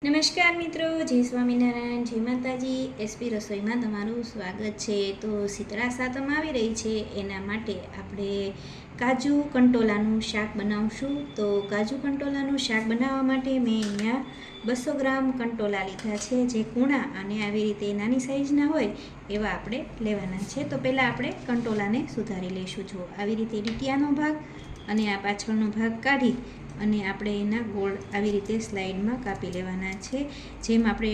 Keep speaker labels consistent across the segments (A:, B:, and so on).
A: નમસ્કાર મિત્રો, જય સ્વામિનારાયણ, જય માતાજી. એસપી રસોઈમાં તમારું સ્વાગત છે. તો શીતળા સાતમ આવી રહી છે, એના માટે આપણે કાજુ કંટોલાનું શાક બનાવશું. તો કાજુ કંટોલાનું શાક બનાવવા માટે મેં અહીંયા 200 ગ્રામ કંટોલા લીધા છે, જે કૂણા અને આવી રીતે નાની સાઈઝના હોય એવા આપણે લેવાના છે. તો પહેલાં આપણે કંટોલાને સુધારી લઈશું. જો આવી રીતે ડીટીયાનો ભાગ અને આ પાછળનો ભાગ કાઢી અને આપણે એના ગોળ આવી રીતે સ્લાઇડમાં કાપી લેવાના છે. જેમ આપણે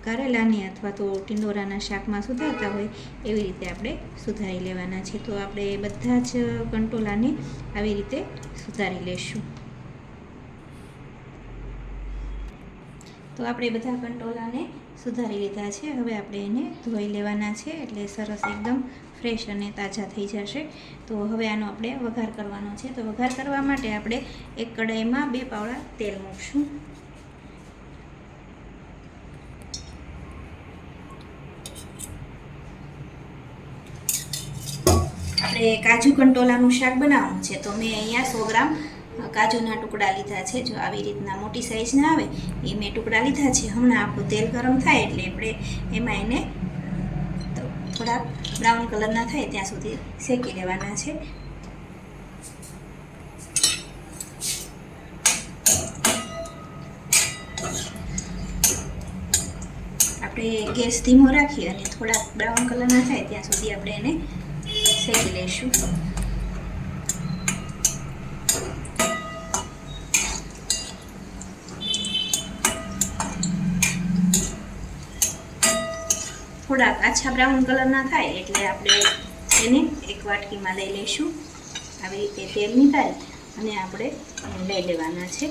A: કારેલાની અથવા તો ટિંડોરાના શાકમાં સુધારતા હોય એવી રીતે આપણે સુધારી લેવાના છે. તો આપણે બધા જ કંટોલાને આવી રીતે સુધારી લઈશું. તો આપણે બધા કંટોલાને સુધારી લીધા છે. હવે આપણે એને ધોઈ લેવાના છે, એટલે સરસ એકદમ ફ્રેશ અને તાજા થઈ જશે. તો હવે આનો આપણે વઘાર કરવાનો છે. તો વઘાર કરવા માટે આપણે એક કઢાઈમાં 2 પાવડા તેલ મૂકશું. આપણે કાજુ કંટોલાનું શાક બનાવવાનું છે. તો મેં અહીંયા 100 ગ્રામ કાજુના ટુકડા લીધા છે. જો આવી રીતના મોટી સાઈઝના આવે એ મેં ટુકડા લીધા છે. હમણાં આપણું તેલ ગરમ થાય એટલે આપણે એમાં એને થોડા બ્રાઉન કલરના થાય ત્યાં સુધી શેકી લેવાના છે. આપણે ગેસ ધીમો રાખી અને થોડા બ્રાઉન કલરના થાય ત્યાં સુધી આપણે એને શેકી લઈશું. થોડાક આછા બ્રાઉન કલરના થાય એટલે આપણે એને એક વાટકીમાં લઈ લઈશું. આવી રીતે તેલ નીકાળી અને આપણે લઈ લેવાના છે.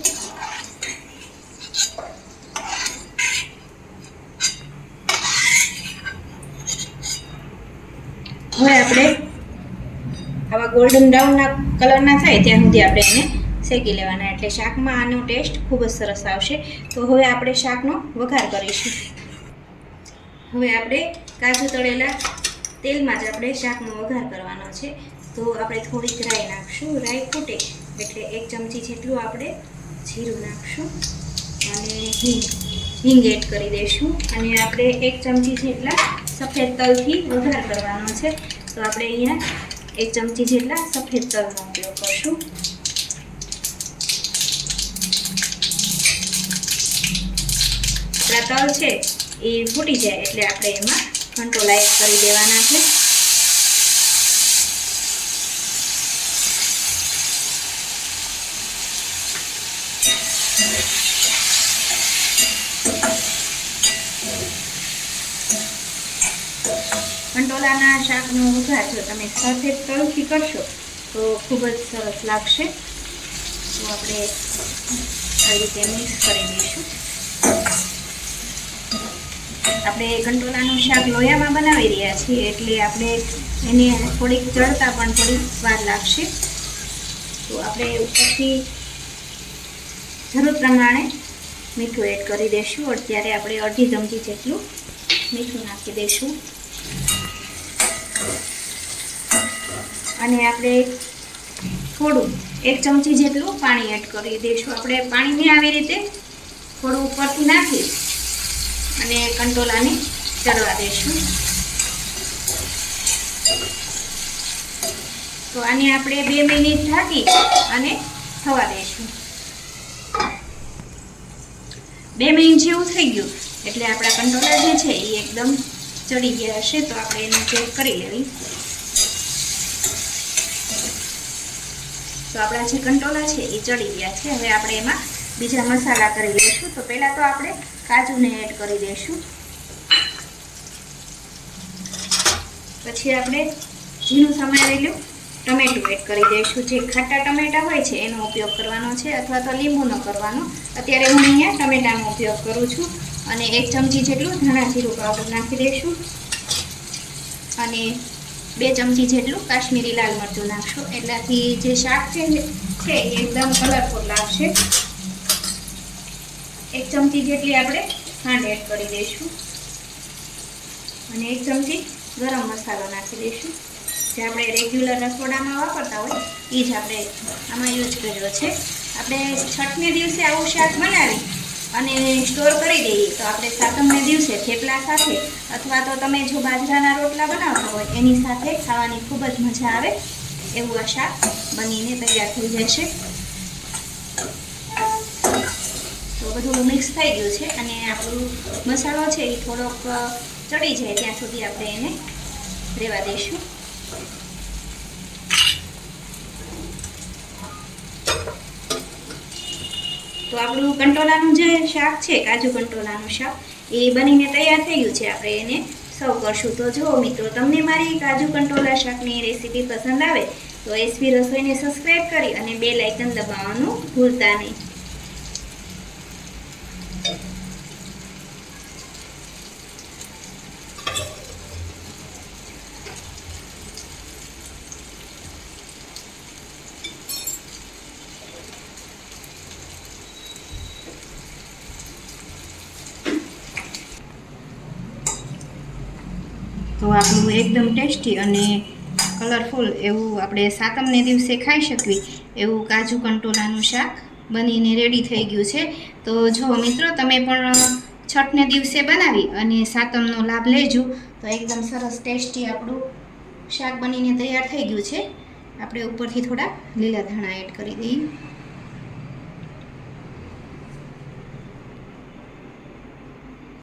A: હવે આપણે આવા ગોલ્ડન બ્રાઉનના કલરના થાય ત્યાં સુધી આપણે એને શેકી લેવાના, એટલે શાકમાં આનો ટેસ્ટ ખૂબ જ સરસ આવશે. તો હવે આપણે શાકનો વઘાર કરીશું. હવે આપણે કાજુ તળેલા તેલમાં જ આપણે શાકનો વઘાર કરવાનો છે. તો આપણે થોડીક રાઈ નાખશું. રાઈ ફૂટે એટલે 1 ચમચી જેટલું આપણે જીરું નાખશું અને હિંગ એડ કરી દઈશું. અને આપણે 1 ચમચી જેટલા સફેદ તલથી વઘાર કરવાનો છે. તો આપણે અહીંયા 1 ચમચી જેટલા સફેદ તલનો ઉપયોગ કરશું. આપણા તલ છે એ ફૂટી જાય એટલે આપણે એમાં કંટોલા એડ કરી દેવાના છે. કંટોલાના શાકનો વઘાર જો તમે સફેદ તલથી કરશો તો ખૂબ જ સરસ લાગશે. તો આપણે આવી રીતે મિક્સ કરી દઈશું. આપણે કંટોલાનું શાક લોયામાં બનાવી રહ્યા છીએ એટલે આપણે એને થોડીક ચડતા પણ થોડીક વાર લાગશે. તો આપણે ઉપરથી જરૂર પ્રમાણે મીઠું એડ કરી દઈશું. અત્યારે આપણે 1/2 ચમચી જેટલું મીઠું નાખી દઈશું અને આપણે થોડું 1 ચમચી જેટલું પાણી એડ કરી દઈશું. આપણે પાણીને આવી રીતે થોડું ઉપરથી નાખી અને કંટોલાને ચડવા દઈશું. તો આને આપણે 2 મિનિટ ઢાંકી અને થવા દઈશું. 2 મિનિટ જેવું થઈ ગયું એટલે આપણા કંટોલા જે છે એ એકદમ ચડી ગયા હશે. તો આપણે એને ચેક કરી લેવી. તો આપણા જે કંટોલા છે એ ચડી ગયા છે. હવે આપણે એમાં બીજા મસાલા કરી લઈશું. તો પહેલાં તો આપણે કાજુને એડ કરી દઈશું. પછી આપણે ઝીણું સમારેલું ટમેટું એડ કરી દઈશું. જે ખાટા ટમેટા હોય છે એનો ઉપયોગ કરવાનો છે અથવા તો લીંબુનો કરવાનો. અત્યારે હું અહીંયા ટમેટાનો ઉપયોગ કરું છું. અને 1 ચમચી જેટલું ધાણા જીરું પાવડર નાખી દઈશું અને 2 ચમચી જેટલું કાશ્મીરી લાલ મરચું નાખશું. એટલાથી જે શાક છે એ એકદમ કલરફુલ લાગશે. 1 ચમચી જેટલી આપણે ખાંડ એડ કરી દઈશું અને 1 ચમચી ગરમ મસાલો નાખી દઈશું. જે આપણે રેગ્યુલર રસોડામાં વાપરતા હોય એ જ આપણે આમાં યુઝ કર્યો છે. આપણે છઠને દિવસે આવું શાક બનાવી અને સ્ટોર કરી દઈએ તો આપણે સાતમને દિવસે થેપલા સાથે અથવા તો તમે જો બાજરાના રોટલા બનાવતા હોય એની સાથે ખાવાની ખૂબ જ મજા આવે એવું આ શાક બનીને તૈયાર થઈ જશે. તો બધું મિક્સ થઈ ગયું છે અને આપણું મસાલો છે એ થોડોક ચડી જાય ત્યાં સુધી આપણે એને રહેવા દઈશું. તો આપણું કંટોલાનું જે શાક છે, કાજુ કંટોલાનું શાક, એ બનીને તૈયાર થઈ ગયું છે. આપણે એને સર્વ કરશું. તો જો મિત્રો, તમને મારી કાજુ કંટોલા શાકની રેસીપી પસંદ આવે તો એસપી રસોઈને સબસ્ક્રાઈબ કરી અને બેલ આઇકન દબાવવાનું ભૂલતા નહીં. તો આપણું એકદમ ટેસ્ટી અને કલરફુલ એવું આપણે સાતમને દિવસે ખાઈ શકવી એવું કાજુ કંટોલાનું શાક બનીને રેડી થઈ ગયું છે. તો જો મિત્રો, તમે પણ છઠને દિવસે બનાવી અને સાતમનો લાભ લેજો. તો એકદમ સરસ ટેસ્ટી આપણું શાક બનીને તૈયાર થઈ ગયું છે. આપણે ઉપરથી થોડા લીલા ધાણા એડ કરી દઈએ.